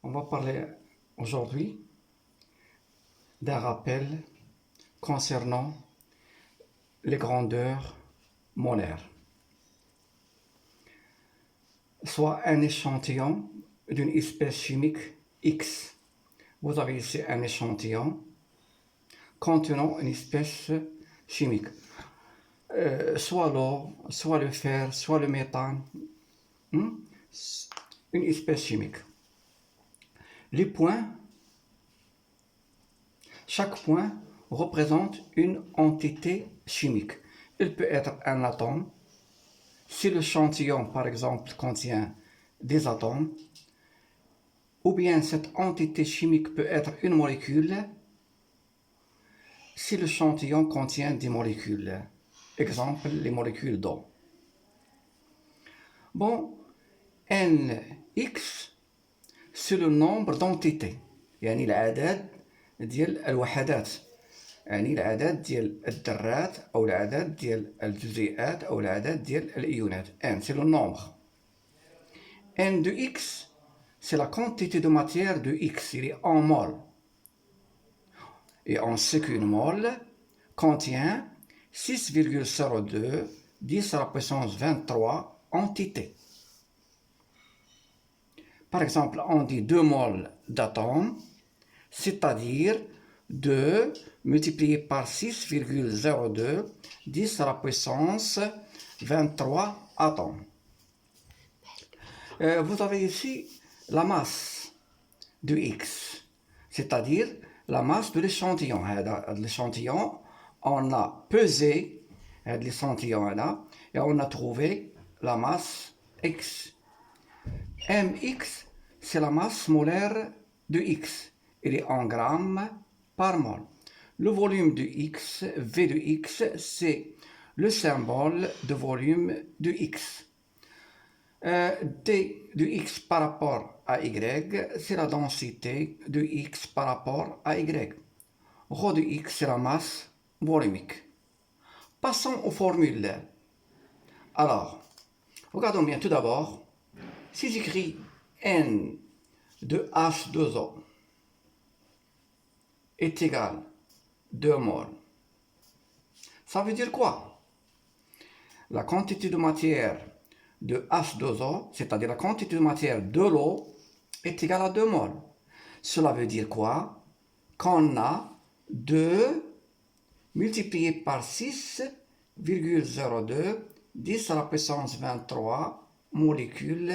On va parler aujourd'hui d'un rappel concernant les grandeurs molaires, soit un échantillon d'une espèce chimique X. Vous avez ici un échantillon contenant une espèce chimique, soit l'or, soit le fer, soit le méthane, une espèce chimique. Les points, chaque point représente une entité chimique. Il peut être un atome. Si l'échantillon, par exemple, contient des atomes, ou bien cette entité chimique peut être une molécule, si l'échantillon contient des molécules. Exemple, les molécules d'eau. Bon, Nx, c'est le nombre d'entités. يعني العدد ديال الوحدات، يعني العدد ديال الذرات أو العدد ديال الجزيئات أو العدد ديال الإيونات. N, c'est le nombre. N de X, c'est la quantité de matière de X, il est en mol. Et on sait qu'une mole contient 6,02 10 à la puissance 23 entités. Par exemple, on dit 2 moles d'atomes, c'est-à-dire 2 multiplié par 6,02 10 à la puissance 23 atomes. Vous avez ici la masse de X, c'est-à-dire la masse de l'échantillon. L'échantillon, on a pesé l'échantillon et on a trouvé la masse X. Mx, c'est la masse molaire de X. Il est en grammes par mol. Le volume de X, V de X, c'est le symbole de volume de X. D de X par rapport à Y, c'est la densité de X par rapport à Y. Rho de X, c'est la masse volumique. Passons aux formules. Alors, regardons bien tout d'abord. Si j'écris N de H2O est égal à 2 moles, ça veut dire quoi? La quantité de matière de H2O, c'est-à-dire la quantité de matière de l'eau, est égale à 2 moles. Cela veut dire quoi? Qu'on a 2 multiplié par 6,02 10 à la puissance 23 molécules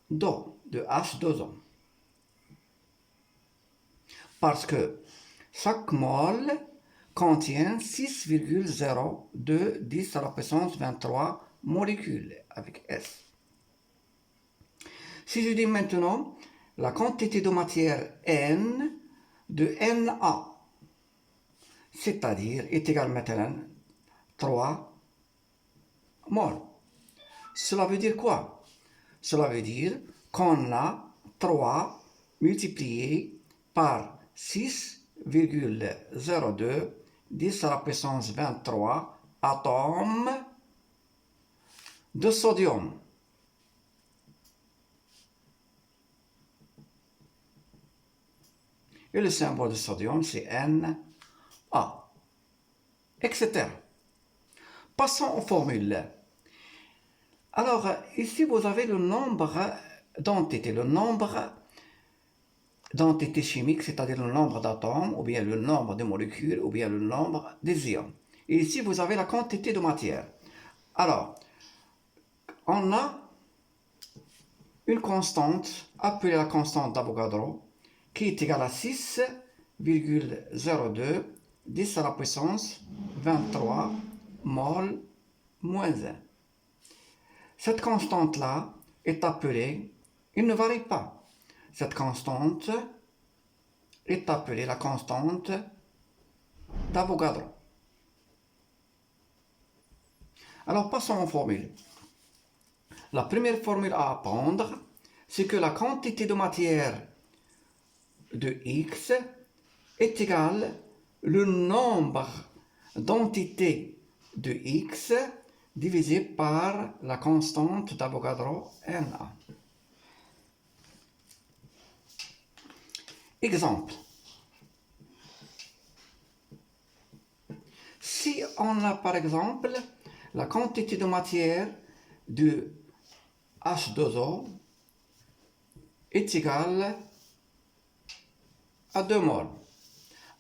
d'eau, de H2O. Parce que chaque mole contient 6,02 10 à la puissance 23 molécules avec S. Si je dis maintenant la quantité de matière N de Na, c'est-à-dire est égale maintenant 3 moles. Cela veut dire quoi? Cela veut dire qu'on a 3 multiplié par 6,02 10 à la puissance 23 atomes de sodium. Et le symbole de sodium, c'est Na, etc. Passons aux formules. Alors, ici, vous avez le nombre d'entités, le nombre d'entités chimiques, c'est-à-dire le nombre d'atomes, ou bien le nombre de molécules, ou bien le nombre des ions. Et ici, vous avez la quantité de matière. Alors, on a une constante, appelée la constante d'Avogadro, qui est égale à 6,02 10 à la puissance 23 mol moins 1. Cette constante-là est appelée, il ne varie pas. Cette constante est appelée la constante d'Avogadro. Alors passons aux formules. La première formule à apprendre, c'est que la quantité de matière de X est égale le nombre d'entités de X divisé par la constante d'Avogadro Na. Exemple. Si on a par exemple la quantité de matière de H2O est égale à 2 moles.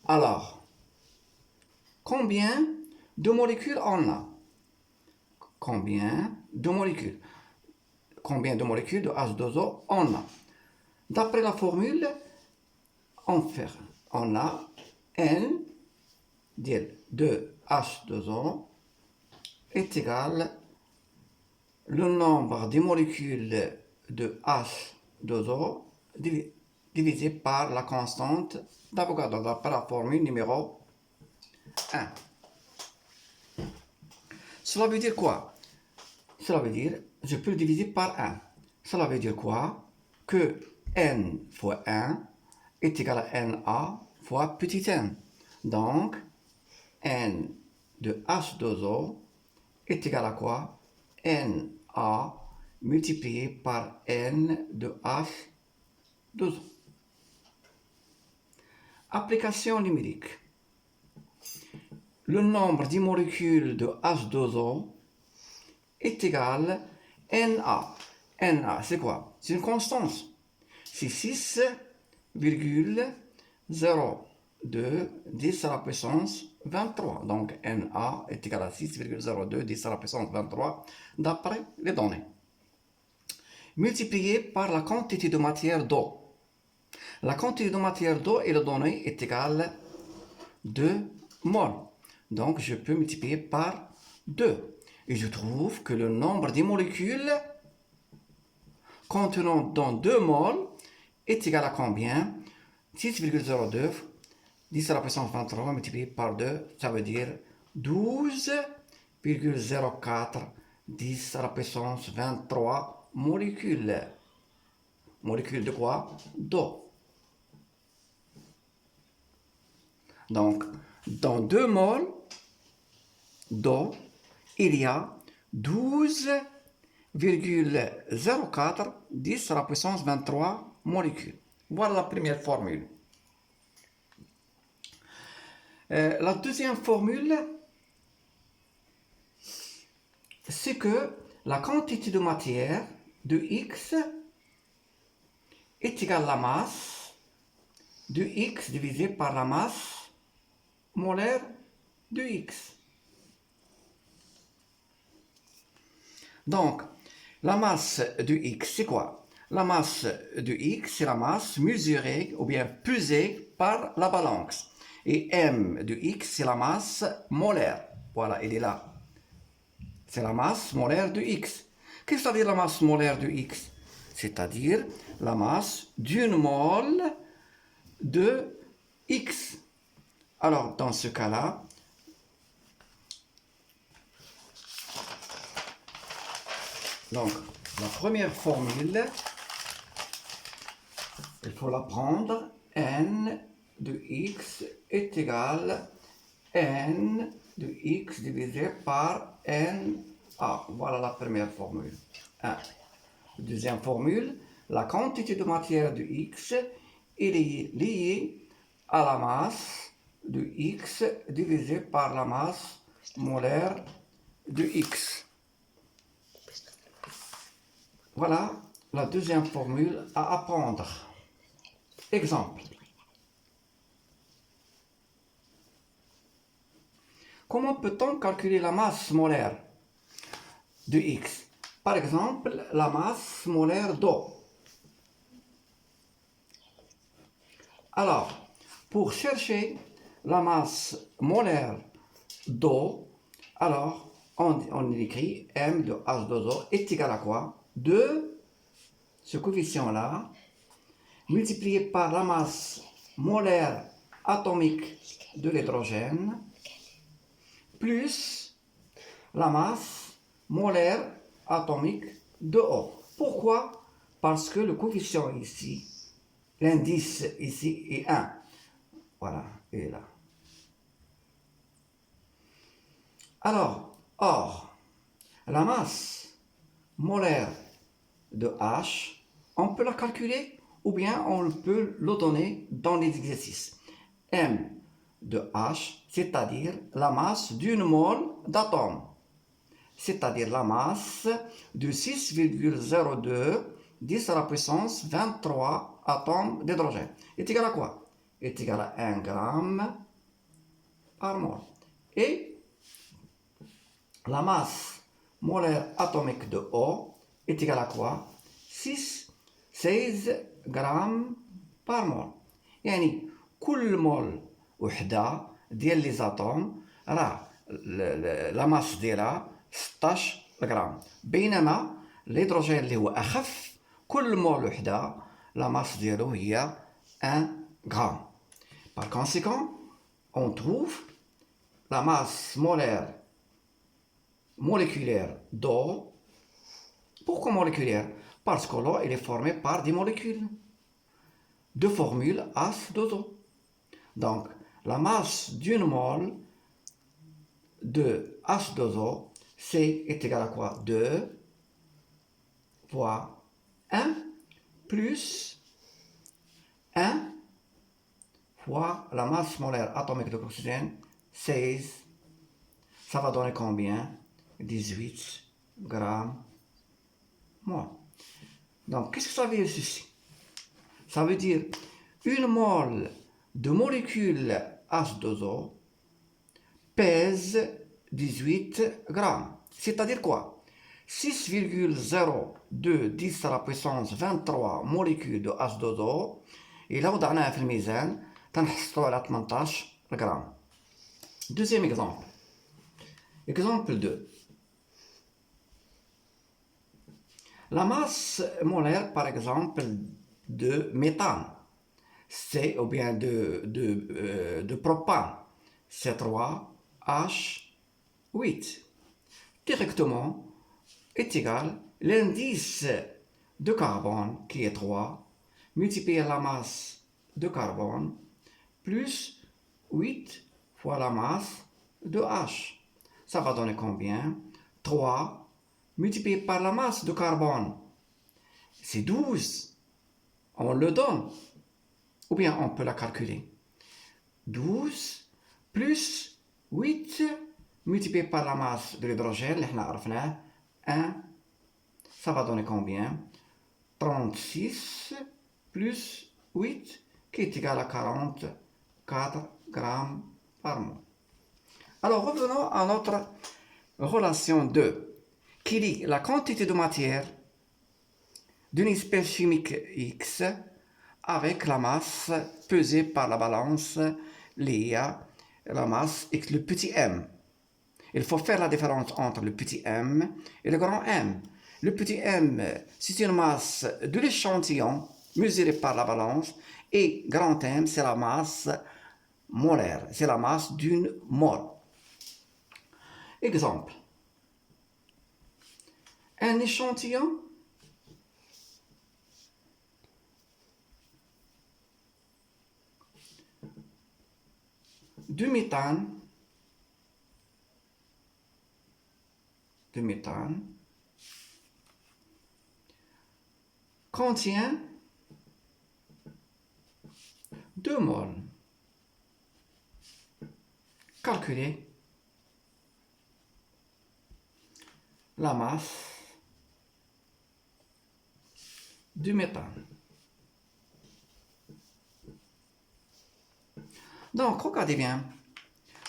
Alors, combien de molécules on a? Combien de molécules de H2O on a? D'après la formule, on a N de H2O est égal le nombre de molécules de H2O divisé par la constante d'Avogadro, d'après la formule numéro 1. Cela veut dire quoi? Cela veut dire, je peux le diviser par 1. Cela veut dire quoi? Que N fois 1 est égal à Na fois petit n. Donc, N de H2O est égal à quoi? Na multiplié par N de H2O. Application numérique. Le nombre de molécules de H2O est égal à Na. Na, c'est quoi? C'est une constance. C'est 6,02 10 à la puissance 23. Donc Na est égal à 6,02 10 à la puissance 23 d'après les données. Multiplié par la quantité de matière d'eau. La quantité de matière d'eau et la donnée est égale à 2 moles. Donc je peux multiplier par 2. Et je trouve que le nombre de molécules contenant dans 2 moles est égal à combien? 6,02 10 à la puissance 23 multiplié par 2, ça veut dire 12,04 10 à la puissance 23 molécules. Molécules de quoi? D'eau. Donc, dans 2 moles d'eau, il y a 12,04 10 à la puissance 23 molécules. Voilà la première formule. La deuxième formule, c'est que la quantité de matière de X est égale à la masse de X divisé par la masse molaire de X. Donc, la masse de X, c'est quoi? La masse de X, c'est la masse mesurée ou bien pesée par la balance. Et M de X, c'est la masse molaire. Voilà, il est là. C'est la masse molaire de X. Qu'est-ce que ça veut dire la masse molaire de X? C'est-à-dire la masse d'une mole de X. Alors, dans ce cas-là, donc, la première formule, il faut la prendre. N de X est égal à N de X divisé par Na. Voilà la première formule. 1. Deuxième formule, la quantité de matière de X est liée à la masse de X divisé par la masse molaire de X. Voilà la deuxième formule à apprendre. Exemple. Comment peut-on calculer la masse molaire de X? Par exemple, la masse molaire d'eau. Alors, pour chercher la masse molaire d'eau, alors on écrit M de H2O est égal à quoi? 2, ce coefficient-là, multiplié par la masse molaire atomique de l'hydrogène, plus la masse molaire atomique de eau. Pourquoi? Parce que le coefficient ici, l'indice ici est 1. Voilà, il est là. Alors, or, La masse molaire de H, on peut la calculer ou bien on peut le donner dans les exercices. M de H, c'est-à-dire la masse d'une mole d'atome, c'est-à-dire la masse de 6,02 10 à la puissance 23 atomes d'hydrogène, est égal à quoi? Est égal à 1 gramme par mole. Et la masse molaire atomique de O est égale à quoi? 16 grammes par mol. يعني كل مول وحدة ديال لي زاتوم راه لا ماس ديالها 16 غرام، بينما الهيدروجين اللي هو أخف كل مول وحدة لا ماس ديالو هي 1 غرام. Par conséquent, on trouve la masse molaire moléculaire d'eau. Pourquoi moléculaire? Parce que l'eau elle est formée par des molécules. Deux formules H2O. Donc, la masse d'une mole de H2O, est égal à quoi? 2 fois 1 plus 1 fois la masse molaire atomique de l'oxygène, 16. Ça va donner combien? 18 grammes mol. Donc, qu'est-ce que ça veut dire ceci? Ça veut dire une mole de molécules H2O pèse 18 grammes. C'est-à-dire quoi? 6,02 10 à la puissance 23 molécules de H2O إلا وضعناها في الميزان تنحصلوا على 18 غرام. Deuxième exemple. Exemple 2. La masse molaire, par exemple, de méthane, c'est ou bien de propane, C3H8, directement est égal l'indice de carbone qui est 3 multiplié par la masse de carbone plus 8 fois la masse de H. Ça va donner combien? 3 multiplié par la masse de carbone, c'est 12. On le donne. Ou bien on peut la calculer. 12 plus 8 multiplié par la masse de l'hydrogène, 1. Ça va donner combien? 36 plus 8 qui est égal à 44 grammes par mol. Alors revenons à notre relation 2 qui lie la quantité de matière d'une espèce chimique X avec la masse pesée par la balance liée à la masse X, le petit m. Il faut faire la différence entre le petit m et le grand M. Le petit m, c'est une masse de l'échantillon mesurée par la balance et grand M, c'est la masse molaire, c'est la masse d'une mole. Exemple. Un échantillon de méthane contient 2 moles. Calculez la masse du méthane. Donc, regardez bien.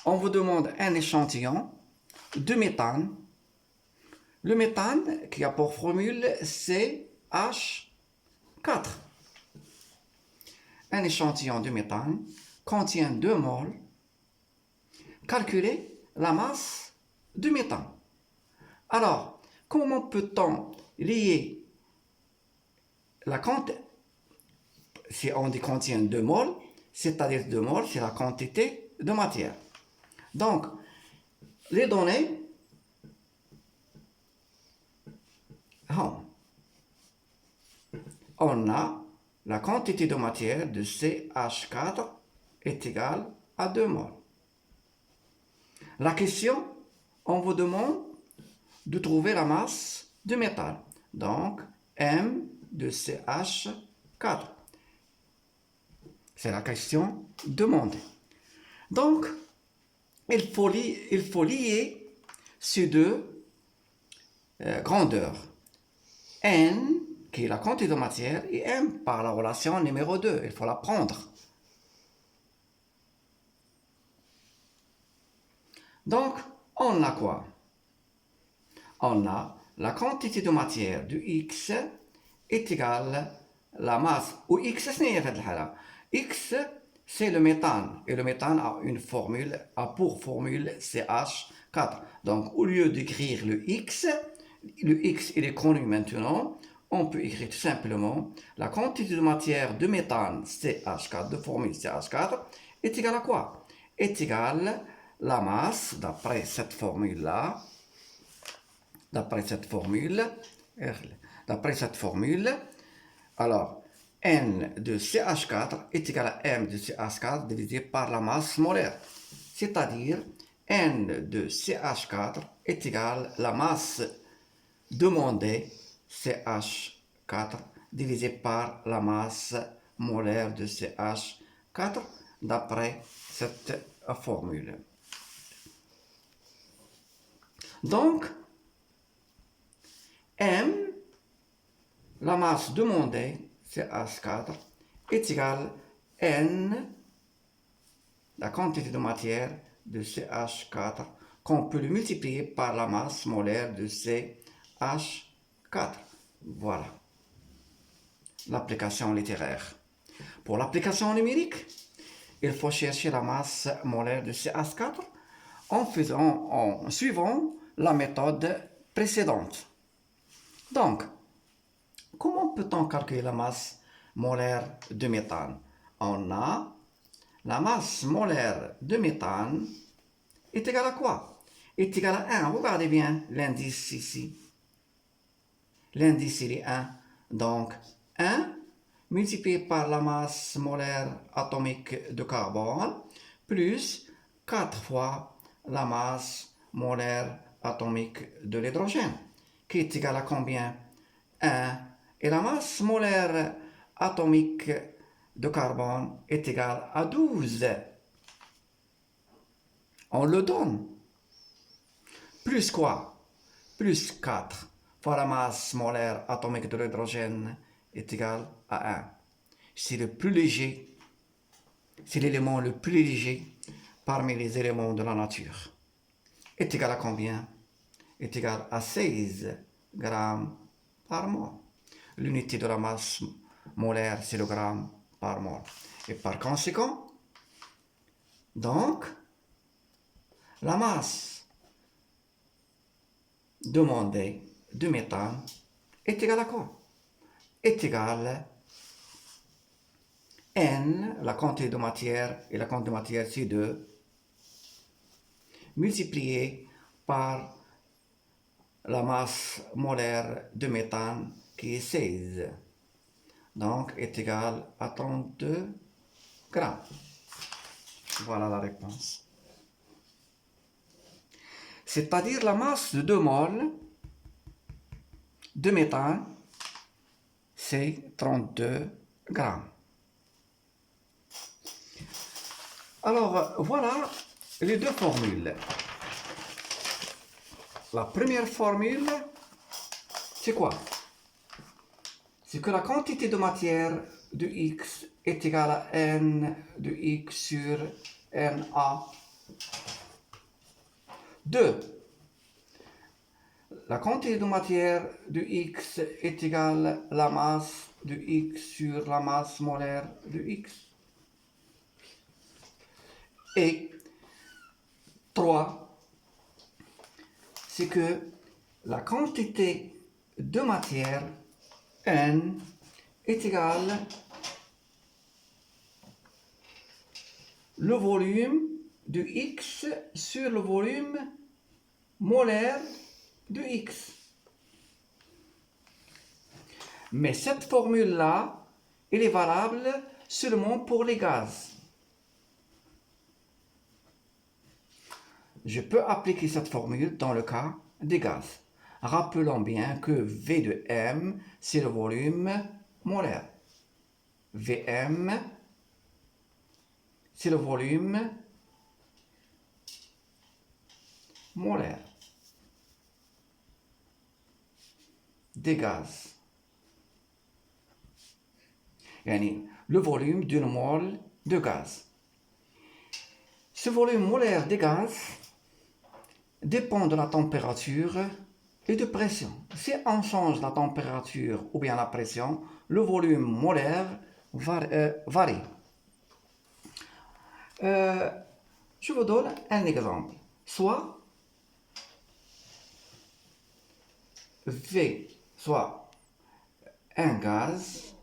On vous demande un échantillon de méthane. Le méthane qui a pour formule CH4. Un échantillon de méthane contient 2 moles. Calculez la masse du méthane. Alors, comment peut-on lier la quantité? Si on dit contient 2 moles, c'est-à-dire 2 moles, c'est la quantité de matière. Donc, les données, on a la quantité de matière de CH4 est égale à 2 moles. La question, on vous demande de trouver la masse du métal. Donc, M de CH4. C'est la question demandée. Donc, il faut lier ces deux grandeurs. N, qui est la quantité de matière, et M par la relation numéro 2. Il faut la prendre. Donc, on a quoi? On a la quantité de matière de X est égale à la masse, ou X, X, c'est le méthane, et le méthane a pour formule CH4. Donc, au lieu d'écrire le X il est connu maintenant, on peut écrire tout simplement la quantité de matière de méthane CH4, de formule CH4, est égale à quoi? Est égale à la masse, d'après cette formule-là, d'après cette formule, alors N de CH4 est égal à M de CH4 divisé par la masse molaire. C'est-à-dire N de CH4 est égal à la masse demandée CH4 divisé par la masse molaire de CH4 d'après cette formule. Donc, M, la masse demandée, CH4, est égale à N, la quantité de matière de CH4, qu'on peut le multiplier par la masse molaire de CH4. Voilà l'application littéraire. Pour l'application numérique, il faut chercher la masse molaire de CH4 en suivant la méthode précédente. Donc, comment peut-on calculer la masse molaire de méthane? On a la masse molaire de méthane est égale à quoi? Est égale à 1. Regardez bien l'indice ici. L'indice il est 1. Donc, 1 multiplié par la masse molaire atomique de carbone plus 4 fois la masse molaire atomique de l'hydrogène, qui est égale à combien? 1. Et la masse molaire atomique de carbone est égale à 12. On le donne. Plus quoi? Plus 4 fois la masse molaire atomique de l'hydrogène est égale à 1. C'est le plus léger, c'est l'élément le plus léger parmi les éléments de la nature. Est égal à combien? Est égal à 16 grammes par mol. L'unité de la masse molaire, c'est le gramme par mol. Et par conséquent, donc, la masse demandée de méthane est égale à quoi? Est égale à N, la quantité de matière, et la quantité de matière c'est 2, multiplié par la masse molaire de méthane qui est 16. Donc, est égal à 32 grammes. Voilà la réponse. C'est-à-dire la masse de 2 moles de méthane, c'est 32 grammes. Alors, voilà les deux formules. La première formule, c'est quoi? C'est que la quantité de matière de X est égale à N de X sur Na. 2. La quantité de matière de X est égale à la masse de X sur la masse molaire de X. Et 3, c'est que la quantité de matière N est égale le volume de X sur le volume molaire de X. Mais cette formule-là, elle est valable seulement pour les gaz. Je peux appliquer cette formule dans le cas des gaz. Rappelons bien que V de M, c'est le volume molaire. Vm, c'est le volume molaire des gaz. Le volume d'une mole de gaz. Ce volume molaire des gaz dépend de la température et de pression. Si on change la température ou bien la pression, le volume molaire varie. Je vous donne un exemple. Soit V, soit un gaz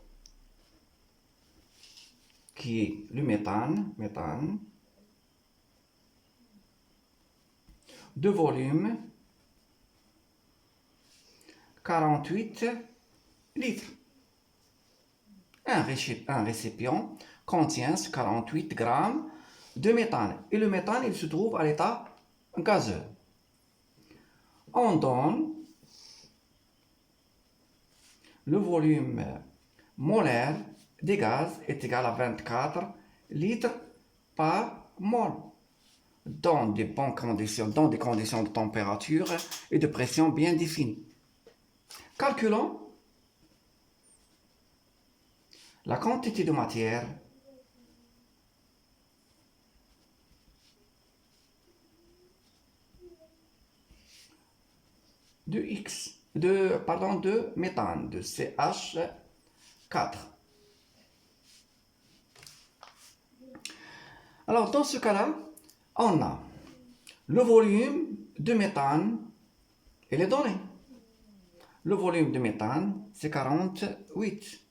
qui est le méthane, de volume 48 litres. Un récipient contient 48 grammes de méthane. Et le méthane, il se trouve à l'état gazeux. On donne le volume molaire des gaz est égal à 24 litres par mol. Dans des bonnes conditions, dans des conditions de température et de pression bien définies. Calculons la quantité de matière de méthane, de CH4. Alors, dans ce cas-là, on a le volume de méthane et les données. Le volume de méthane, c'est 48.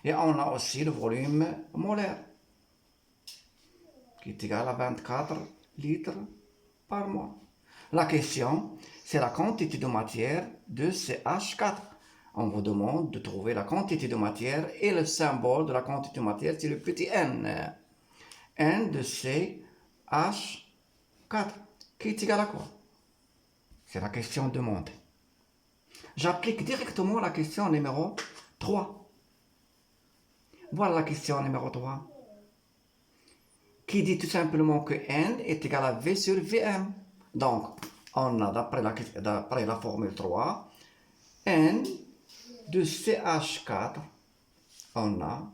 Et on a aussi le volume molaire, qui est égal à 24 litres par mois. La question, c'est la quantité de matière de CH4. On vous demande de trouver la quantité de matière et le symbole de la quantité de matière, c'est le petit n. N de CH4, qui est égal à quoi? C'est la question demandée. J'applique directement la question numéro 3. Voilà la question numéro 3. Qui dit tout simplement que N est égal à V sur Vm. Donc, on a, d'après la formule 3, N de CH4, on a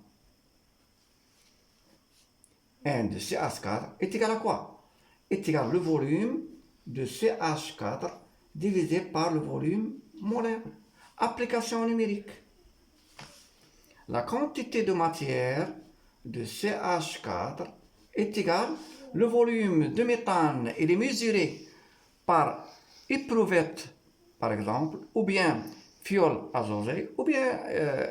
N de CH4 est égal à quoi? Est égal le volume de CH4 divisé par le volume molaire. Application numérique. La quantité de matière de CH4 est égale le volume de méthane. Il est mesuré par éprouvette, par exemple, ou bien fiole azogée, ou bien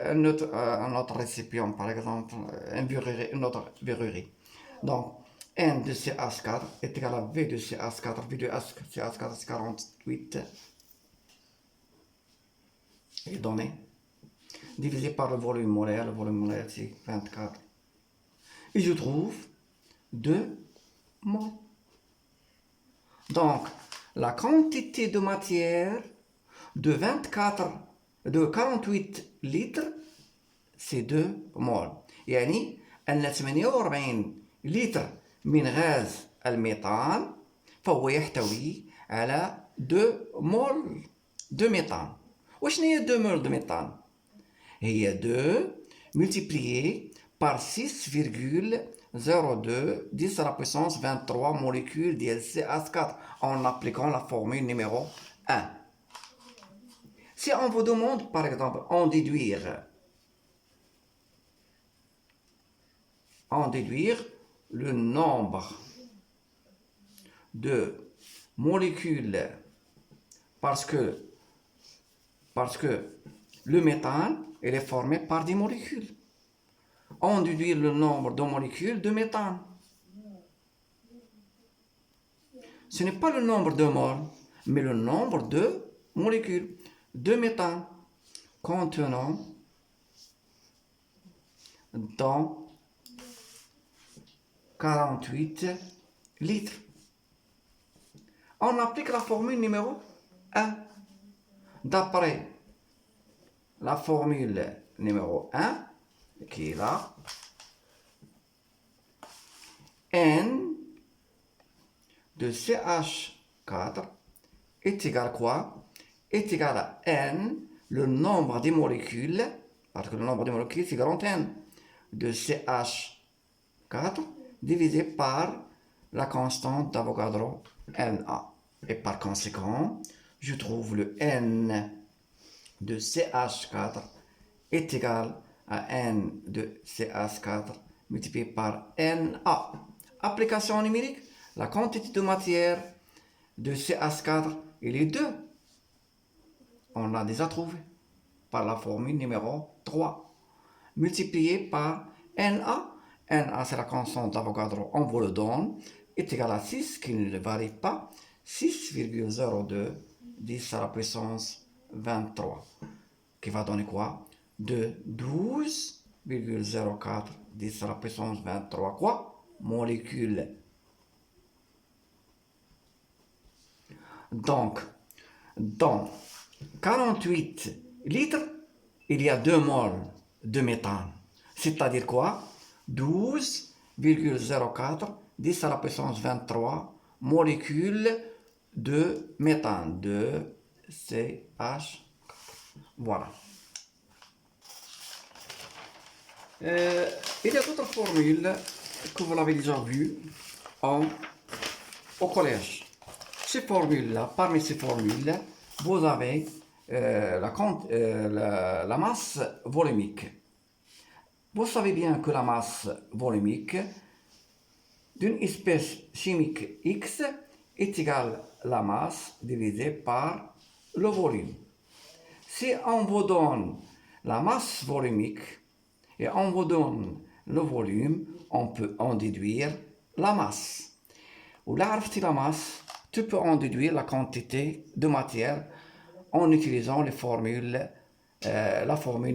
un autre récipient, par exemple, une autre verrerie. Donc, N de CH4 est égal à V de CH4, V de CH4 c'est 48, est donné, divisé par le volume molaire c'est 24. Et je trouve 2 moles. Donc, la quantité de matière de 48 litres, c'est 2 moles. يعني أن 48 لتر من غاز الميثان فهو يحتوي على 2 مول de méthane. وشنو هي 2 مول de méthane؟ هي 2 multiplié par 6,02 10 à la puissance 23 molécules de CH4 en appliquant la formule numéro 1. Si on vous demande, par exemple, en déduire le nombre de molécules parce que le méthane il est formé par des molécules. On déduit le nombre de molécules de méthane. Ce n'est pas le nombre de moles, mais le nombre de molécules de méthane contenant dans 48 litres. On applique la formule numéro 1. D'après la formule numéro 1, qui est là, N de CH4 est égal à quoi? Est égal à N, le nombre des molécules, parce que le nombre des molécules c'est grand N, de CH4 divisé par la constante d'Avogadro Na. Et par conséquent, je trouve le N de CH4 est égal à N de CH4 multiplié par Na. Application numérique, la quantité de matière de CH4 et les deux, on l'a déjà trouvé par la formule numéro 3, multiplié par Na. Na, c'est la constante d'Avogadro, on vous le donne, est égal à 6, qui ne varie pas, 6,02 10 à la puissance 23, qui va donner quoi? De 12,04 10 à la puissance 23, quoi? Molécules. Donc, dans 48 litres, il y a 2 moles de méthane. C'est-à-dire quoi? 12,04 10 à la puissance 23 molécules de méthane, de CH4. Voilà. Il y a d'autres formules que vous l'avez déjà vues au collège. Ces formules-là, parmi ces formules, vous avez la masse volumique. Vous savez bien que la masse volumique d'une espèce chimique X est égale à la masse divisée par le volume. Si on vous donne la masse volumique et on vous donne le volume, on peut en déduire la masse. Ou la masse, tu peux en déduire la quantité de matière en utilisant la formule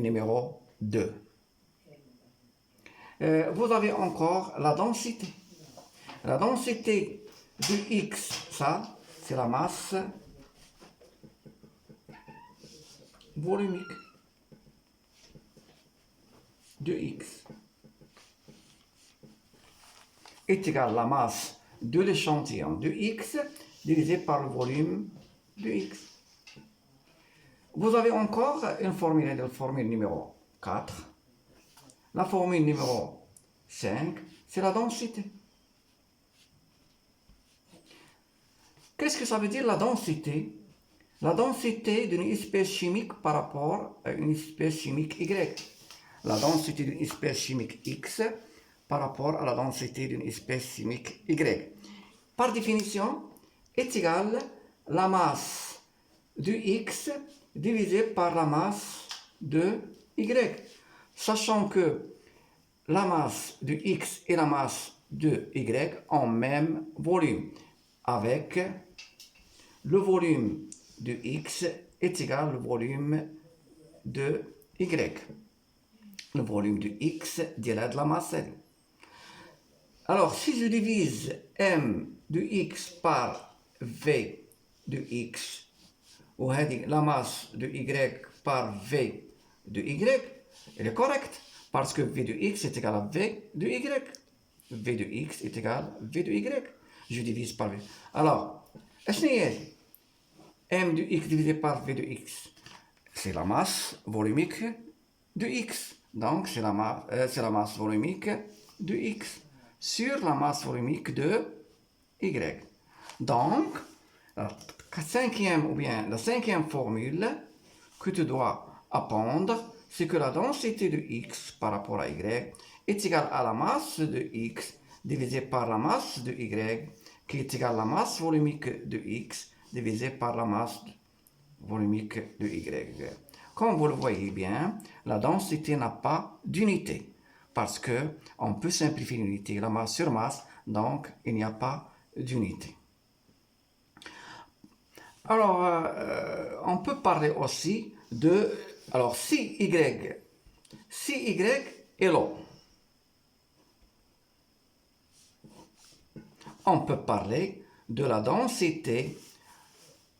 numéro 2. Vous avez encore la densité. La densité de X, ça, c'est la masse volumique de X est égale à la masse de l'échantillon de X divisé par le volume de X. Vous avez encore une formule numéro 4. La formule numéro 5, c'est la densité. Qu'est-ce que ça veut dire la densité? La densité d'une espèce chimique par rapport à une espèce chimique Y. La densité d'une espèce chimique X par rapport à la densité d'une espèce chimique Y. Par définition, est égale à la masse de X divisé par la masse de Y. Sachant que la masse de X et la masse de Y ont même volume, avec le volume de X est égal au volume de Y. Le volume de X dilaté la masse. Alors, si je divise M de X par V de X, ou la masse de Y par V de Y, elle est correcte, parce que V de X est égal à V de Y. V de X est égal à V de Y. Je divise par V. Alors, M de X divisé par V de X, c'est la masse volumique de X. Donc, c'est la masse volumique de X sur la masse volumique de Y. Donc, la cinquième formule que tu dois apprendre, c'est que la densité de X par rapport à Y est égale à la masse de X divisé par la masse de Y, qui est égale à la masse volumique de X divisé par la masse volumique de Y. Comme vous le voyez bien, la densité n'a pas d'unité, parce qu'on peut simplifier l'unité, la masse sur masse, donc il n'y a pas d'unité. Alors, on peut parler aussi de, alors si Y est l'eau, on peut parler de la densité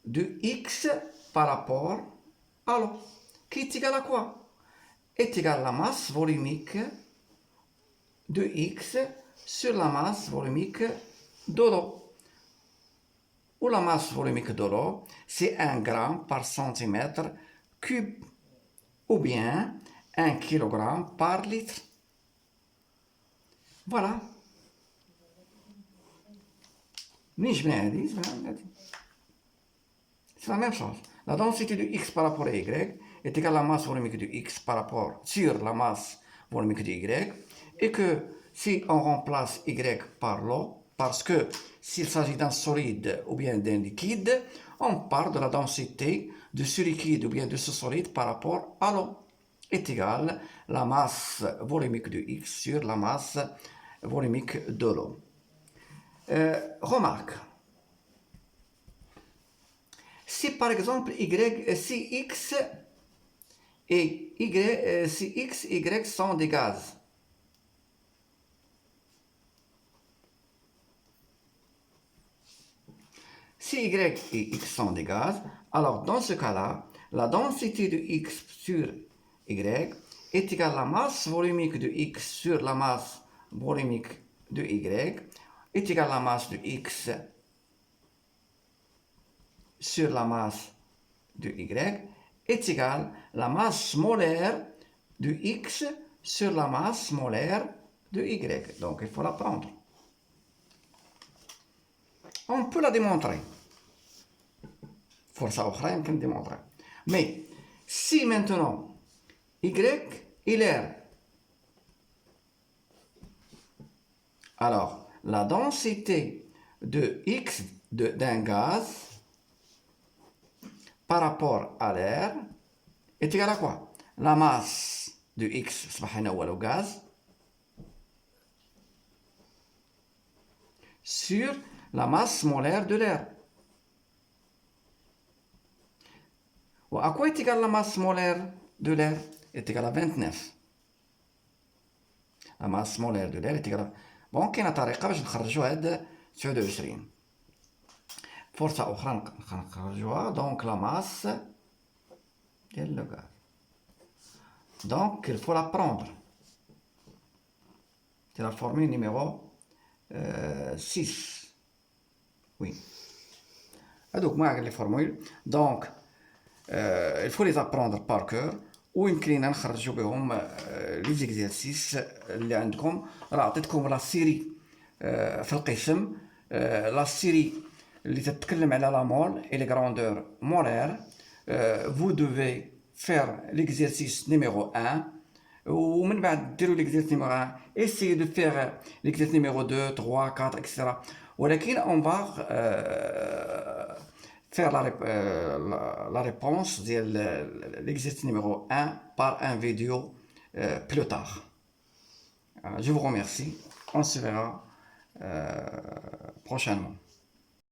de X par rapport à l'eau, qui est égal à quoi? Est égal à la masse volumique de X sur la masse volumique de l'eau. Où la masse volumique de l'eau, c'est 1 gramme par centimètre cube, ou bien 1 kilogramme par litre. Voilà. C'est la même chose. La densité de X par rapport à Y est égale à la masse volumique de X par rapport sur la masse volumique de Y, et que si on remplace Y par l'eau, parce que s'il s'agit d'un solide ou bien d'un liquide, on parle de la densité de ce liquide ou bien de ce solide par rapport à l'eau, est égale à la masse volumique de X sur la masse volumique de l'eau. Remarque. Si par exemple si X et Y sont des gaz, si Y et X sont des gaz, alors dans ce cas-là, la densité de X sur Y est égale à la masse volumique de X sur la masse volumique de Y, est égale à la masse de X sur la masse de Y, est égale à la masse molaire de X sur la masse molaire de Y. Donc il faut la prendre. On peut la démontrer. Force أخرى يمكن démontrer. Mais si maintenant Y est l'air, alors la densité de X d'un gaz par rapport à l'air est égale à quoi? La masse de X, le gaz, sur la masse molaire de l'air. À quoi est égale la masse molaire de l'air? Est égale à 29. La masse molaire de l'air est égale à... Bon, كاينة طريقة باش نخرجوا هاد 29. فرصة أخرى نخرجوها. Donc la masse ديال le gaz. Donc il faut la prendre. C'est la formule numéro 6. Oui. هادوك ما les formules. Donc il faut les apprendre par cœur, ويمكننا نخرجوا بهم لي زيكزارسيس اللي عندكم. راه عطيتكم لا سيري في القسم، لا سيري اللي تتكلم على لا مول et les grandeurs molaires. Vous devez faire l'exercice numéro 1, ومن بعد ديروا l'exercice numéro 1, essayez de faire l'exercice numéro 2, 3, 4, etc. ولكن on va faire la réponse de l'exercice numéro 1 par un vidéo plus tard. Je vous remercie. On se verra prochainement.